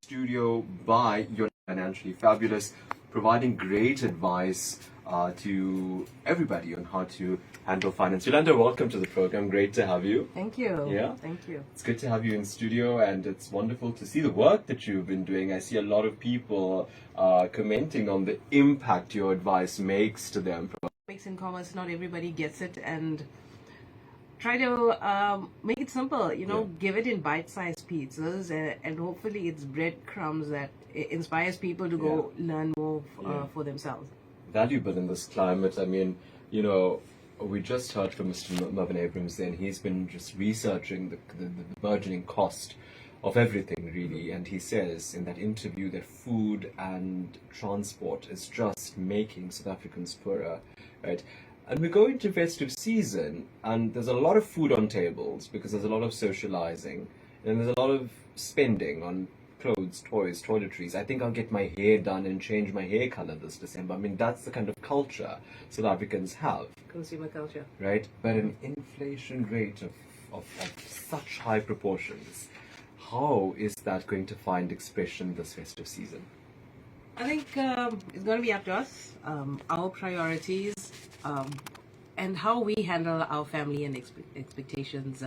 studio by Your Financially Fabulous, providing great advice to everybody on how to handle finance. Yolanda, welcome to the program. Great to have you. Thank you. Yeah. Thank you. It's good to have you in studio, and it's wonderful to see the work that you've been doing. I see a lot of people commenting on the impact your advice makes to them. Makes in commerce, not everybody gets it, and try to make it simple. Give it in bite-sized pizzas, and hopefully it's breadcrumbs that inspires people to go learn more for themselves. Valuable in this climate. I mean, we just heard from Mr. Mervyn Abrams, and he's been just researching the burgeoning cost of everything, really. And he says in that interview that food and transport is just making South Africans poorer, right? And we go into festive season, and there's a lot of food on tables because there's a lot of socializing, and there's a lot of spending on clothes, toys, toiletries. I think I'll get my hair done and change my hair color this December. I mean, that's the kind of culture South Africans have. Consumer culture. Right? But an inflation rate of such high proportions, how is that going to find expression this festive season? I think it's going to be up to us, our priorities, and how we handle our family and expectations.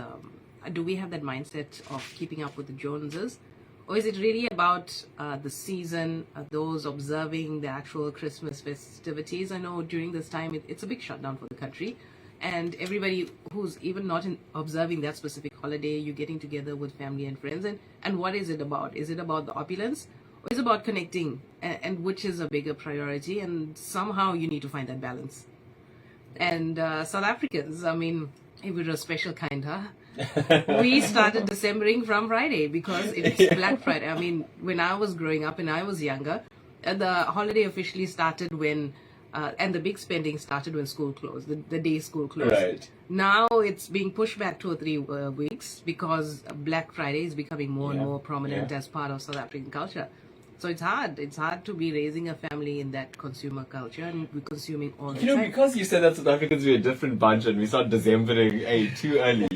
Do we have that mindset of keeping up with the Joneses? Or is it really about the season, those observing the actual Christmas festivities? I know during this time it's a big shutdown for the country, and everybody who's even not observing that specific holiday, you're getting together with family and friends. And what is it about? Is it about the opulence? Or is it about connecting? And which is a bigger priority? And somehow you need to find that balance. And South Africans, I mean, if we're a special kind, huh? We started Decembering from Friday because it's Black Friday. I mean, when I was growing up and I was younger, the holiday officially started when, and the big spending started when school closed, the day school closed. Right. Now it's being pushed back 2 or 3 weeks because Black Friday is becoming more and more prominent as part of South African culture. So it's hard. It's hard to be raising a family in that consumer culture and we're consuming all the time. Because you said that South Africans were a different bunch and we start Decembering too early.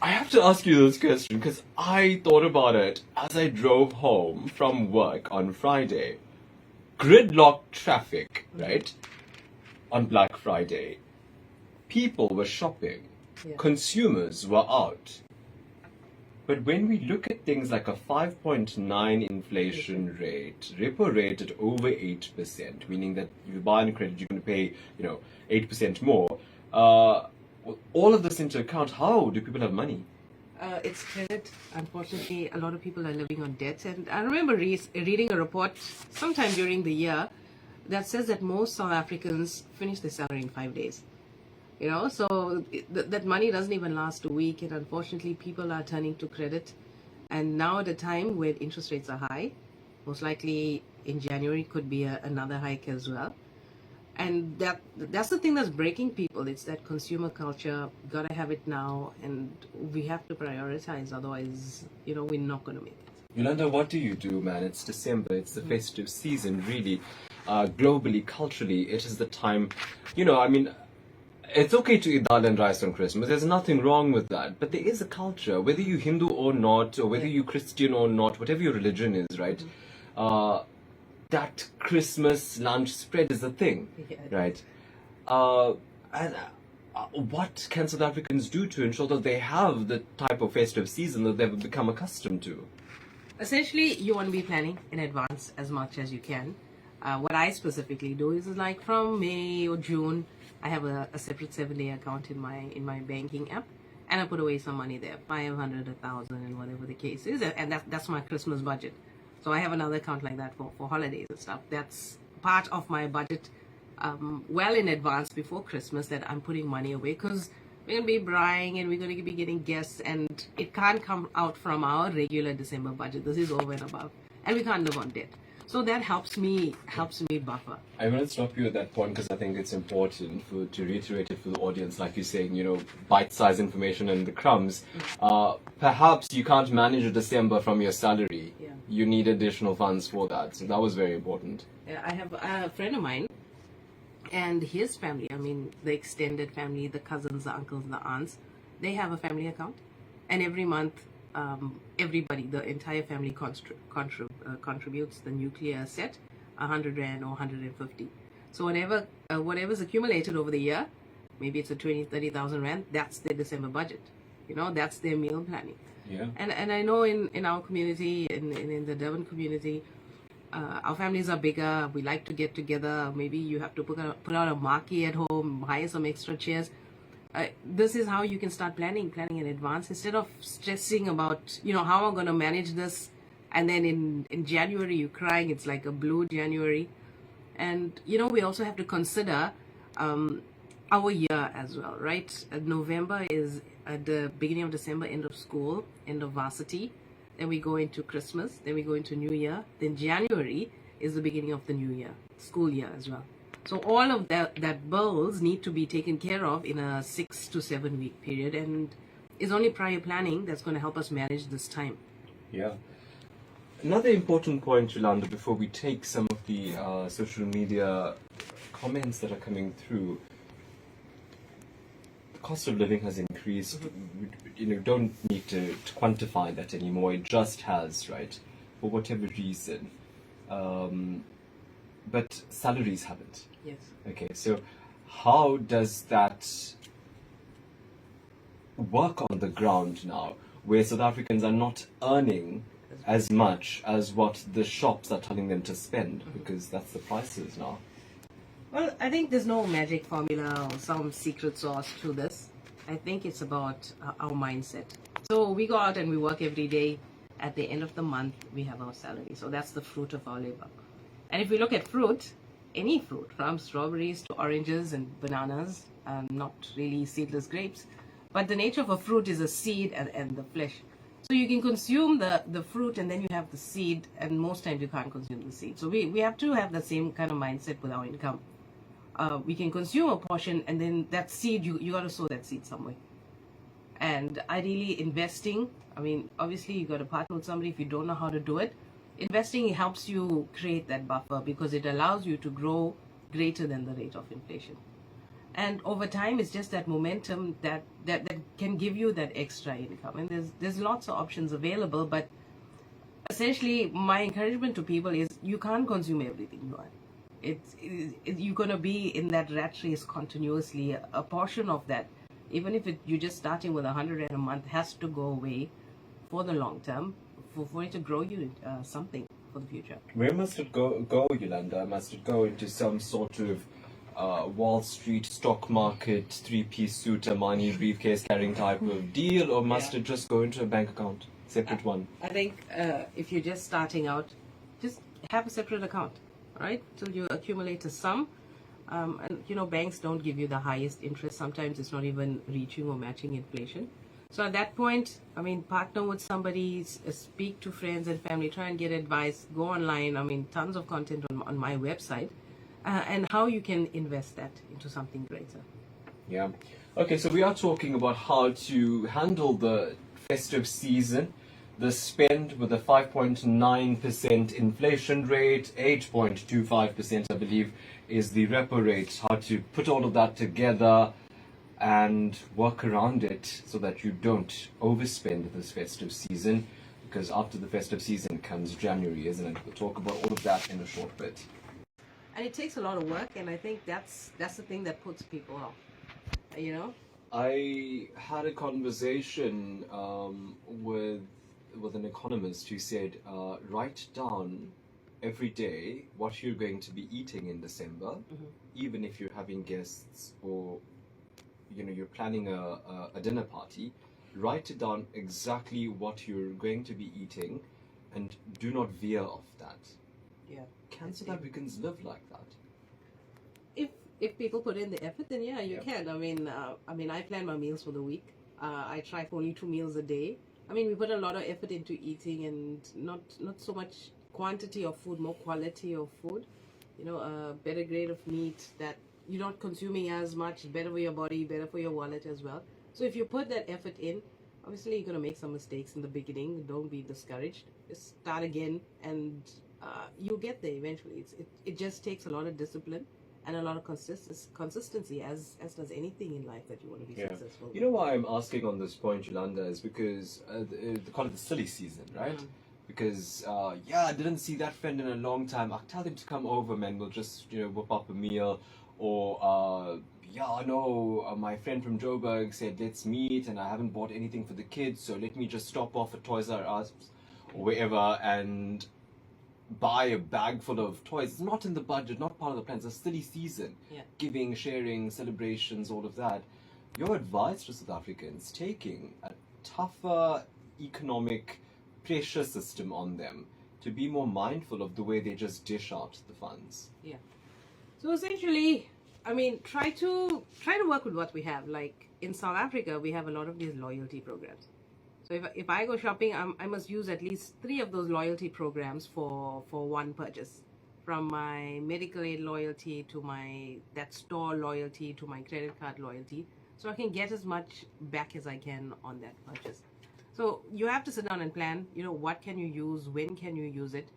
I have to ask you this question because I thought about it as I drove home from work on Friday. Gridlock traffic, right? On Black Friday. People were shopping. Consumers were out. But when we look at things like a 5.9 inflation rate, repo rate at over 8%, meaning that if you buy on credit, you're going to pay, 8% more. All of this into account, how do people have money? It's credit. Unfortunately, a lot of people are living on debt. And I remember reading a report sometime during the year that says that most South Africans finish their salary in 5 days. So that money doesn't even last a week. And unfortunately, people are turning to credit. And now at a time where interest rates are high, most likely in January could be another hike as well. And that's the thing that's breaking people. It's that consumer culture. Gotta have it now, and we have to prioritize. Otherwise, we're not going to make it. Yolanda, what do you do, man? It's December. It's the festive season, really. Globally, culturally, it is the time. It's okay to eat dal and rice on Christmas. There's nothing wrong with that. But there is a culture, whether you're Hindu or not, or whether you're Christian or not, whatever your religion is, right? That Christmas lunch spread is a thing, right? And what can South Africans do to ensure that they have the type of festive season that they've become accustomed to? Essentially, you want to be planning in advance as much as you can. What I specifically do is like from May or June, I have a separate 7-day account in my banking app, and I put away some money there, 500, 1,000, and whatever the case is, and that's my Christmas budget. So I have another account like that for holidays and stuff. That's part of my budget well in advance before Christmas that I'm putting money away because we're going to be buying and we're going to be getting guests and it can't come out from our regular December budget. This is over and above. And we can't live on debt. So that helps me buffer. I want to stop you at that point because I think it's important to reiterate it for the audience, like you're saying, bite-sized information and the crumbs. Perhaps you can't manage a December from your salary. Yeah. You need additional funds for that. So that was very important. I have a friend of mine and his family, I mean, the extended family, the cousins, the uncles, the aunts, they have a family account. And every month everybody, the entire family contributes the nuclear set, 100 rand or 150. So whatever's accumulated over the year, maybe it's a 20,000-30,000 rand, that's their December budget. That's their meal planning. Yeah. And I know in our community, in the Durban community, our families are bigger. We like to get together. Maybe you have to put out a marquee at home, hire some extra chairs. This is how you can start planning in advance, instead of stressing about how I'm going to manage this, and then in January you're crying. It's like a blue January. And we also have to consider our year as well, right? November is at the beginning of December, end of school, end of varsity. Then we go into Christmas, then we go into New Year. Then January is the beginning of the new year, school year as well. So all of that bills need to be taken care of in a 6 to 7 week period, and it's only prior planning that's going to help us manage this time. Yeah. Another important point, Yolanda, before we take some of the social media comments that are coming through, the cost of living has increased. Don't need to quantify that anymore. It just has, right? For whatever reason. But salaries haven't. Yes. Okay, so how does that work on the ground now, where South Africans are not earning as much as what the shops are telling them to spend, because that's the prices now? Well, I think there's no magic formula or some secret sauce to this. I think it's about our mindset. So we go out and we work every day. At the end of the month, we have our salary. So that's the fruit of our labor. And if we look at fruit, any fruit, from strawberries to oranges and bananas, not really seedless grapes, but the nature of a fruit is a seed and the flesh. So you can consume the fruit, and then you have the seed, and most times you can't consume the seed. So we have to have the same kind of mindset with our income. We can consume a portion, and then that seed, you got to sow that seed somewhere. And ideally investing, obviously you got to partner with somebody if you don't know how to do it. Investing helps you create that buffer because it allows you to grow greater than the rate of inflation. And over time, it's just that momentum that can give you that extra income. And there's lots of options available, but essentially my encouragement to people is you can't consume everything you want. You're going to be in that rat race continuously. A portion of that, even if you're just starting with 100 rand a month, has to go away for the long term, for it to grow you something for the future. Where must it go, Yolanda? Must it go into some sort of Wall Street stock market, three-piece suit, Armani briefcase carrying type of deal, or must it just go into a bank account, separate one? I think if you're just starting out, just have a separate account, right? Till you accumulate a sum. And banks don't give you the highest interest. Sometimes it's not even reaching or matching inflation. So at that point, partner with somebody, speak to friends and family, try and get advice, go online. Tons of content on my website, and how you can invest that into something greater. Yeah. Okay, so we are talking about how to handle the festive season, the spend with a 5.9% inflation rate, 8.25%, I believe, is the repo rate, how to put all of that together and work around it so that you don't overspend this festive season, because after the festive season comes January, isn't it? We'll talk about all of that in a short bit. And it takes a lot of work, and I think that's the thing that puts people off, I had a conversation with an economist who said, write down every day what you're going to be eating in December, even if you're having guests or you're planning a dinner party. Write it down exactly what you're going to be eating, and do not veer off that. Yeah. Can South Africans live like that? If people put in the effort, then yeah, you can. I plan my meals for the week. I try for only 2 meals a day. We put a lot of effort into eating, and not so much quantity of food, more quality of food. A better grade of meat that you're not consuming as much, better for your body, better for your wallet as well. So if you put that effort in, obviously you're going to make some mistakes in the beginning. Don't be discouraged. Just start again, and you'll get there eventually. It just takes a lot of discipline and a lot of consistency, as does anything in life that you want to be Yeah. successful. You know why I'm asking on this point, Yolanda, is because they call it the silly season, right? Because, yeah, I didn't see that friend in a long time. I'll tell him to come over, man. We'll just, whip up a meal. Or, yeah, I know my friend from Joburg said, let's meet, and I haven't bought anything for the kids, so let me just stop off at Toys R Us or wherever and buy a bag full of toys. It's not in the budget, not part of the plan. It's a silly season. Yeah. Giving, sharing, celebrations, all of that. Your advice to South Africans taking a tougher economic pressure system on them to be more mindful of the way they just dish out the funds. Yeah. So essentially, I mean, try to work with what we have. Like in South Africa, we have a lot of these loyalty programs. So if I go shopping, I must use at least 3 of those loyalty programs for one purchase. From my medical aid loyalty to that store loyalty to my credit card loyalty, so I can get as much back as I can on that purchase. So you have to sit down and plan. What can you use? When can you use it?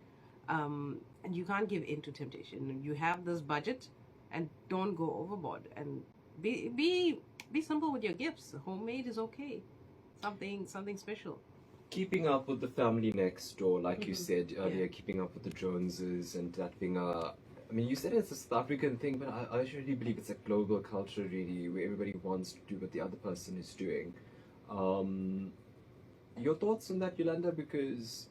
And you can't give in to temptation. You have this budget, and don't go overboard. And be simple with your gifts. Homemade is okay. Something special. Keeping up with the family next door, like you said earlier, keeping up with the Joneses, and that being I mean, you said it's a South African thing, but I really believe it's a global culture, really, where everybody wants to do what the other person is doing. Your thoughts on that, Yolanda? Because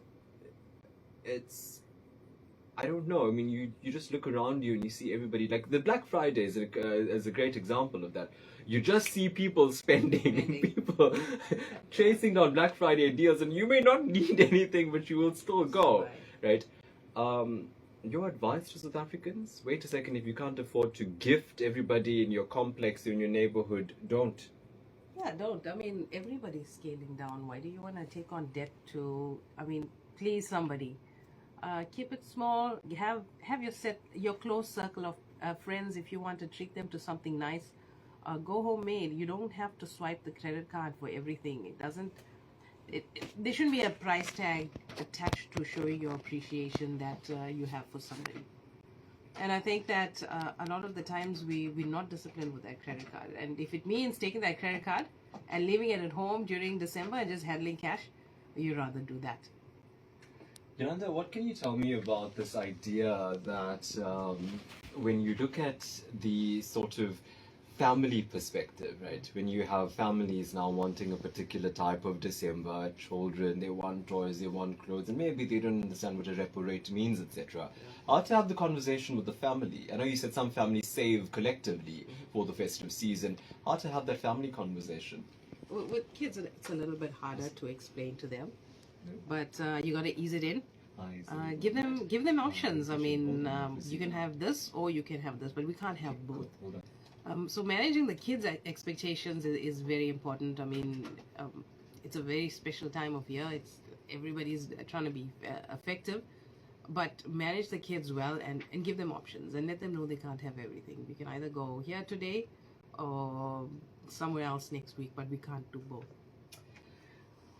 I don't know. I mean, you just look around you and you see everybody. Like the Black Friday is a great example of that. You just see people spending, people chasing down Black Friday deals, and you may not need anything, but you will still go, right? Your advice to South Africans? Wait a second. If you can't afford to gift everybody in your complex, in your neighborhood, don't. Yeah, don't. I mean, everybody's scaling down. Why do you want to take on debt to? I mean, please somebody. Keep it small. Have your close circle of friends. If you want to treat them to something nice, go homemade. You don't have to swipe the credit card for everything. It doesn't. There shouldn't be a price tag attached to showing your appreciation that you have for somebody. And I think that a lot of the times we're not disciplined with that credit card. And if it means taking that credit card and leaving it at home during December and just handling cash, you'd rather do that. Yolanda, what can you tell me about this idea that when you look at the sort of family perspective, right? When you have families now wanting a particular type of December, children, they want toys, they want clothes, and maybe they don't understand what a repo rate means, etc. How to have the conversation with the family? I know you said some families save collectively for the festive season. How to have that family conversation? With kids, it's a little bit harder to explain to them, but you got to ease it in. Give them options. I mean, you can have this or you can have this, but we can't have both. So managing the kids' expectations is very important. I mean, it's a very special time of year. Everybody's trying to be effective, but manage the kids well and give them options and let them know they can't have everything. We can either go here today or somewhere else next week, but we can't do both.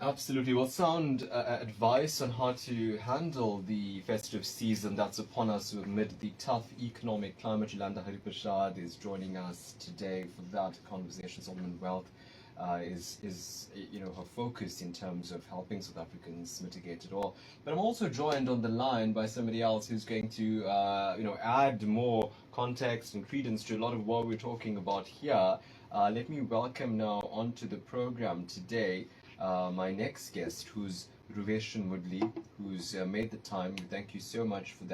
Absolutely. Well, sound advice on how to handle the festive season that's upon us amid the tough economic climate. Yolanda Hariprasad is joining us today for that conversation. Solomon Wealth is her focus in terms of helping South Africans mitigate it all. But I'm also joined on the line by somebody else who's going to add more context and credence to a lot of what we're talking about here. Let me welcome now onto the program today my next guest, who's Ruveshan Woodley, who's made the time. Thank you so much for that.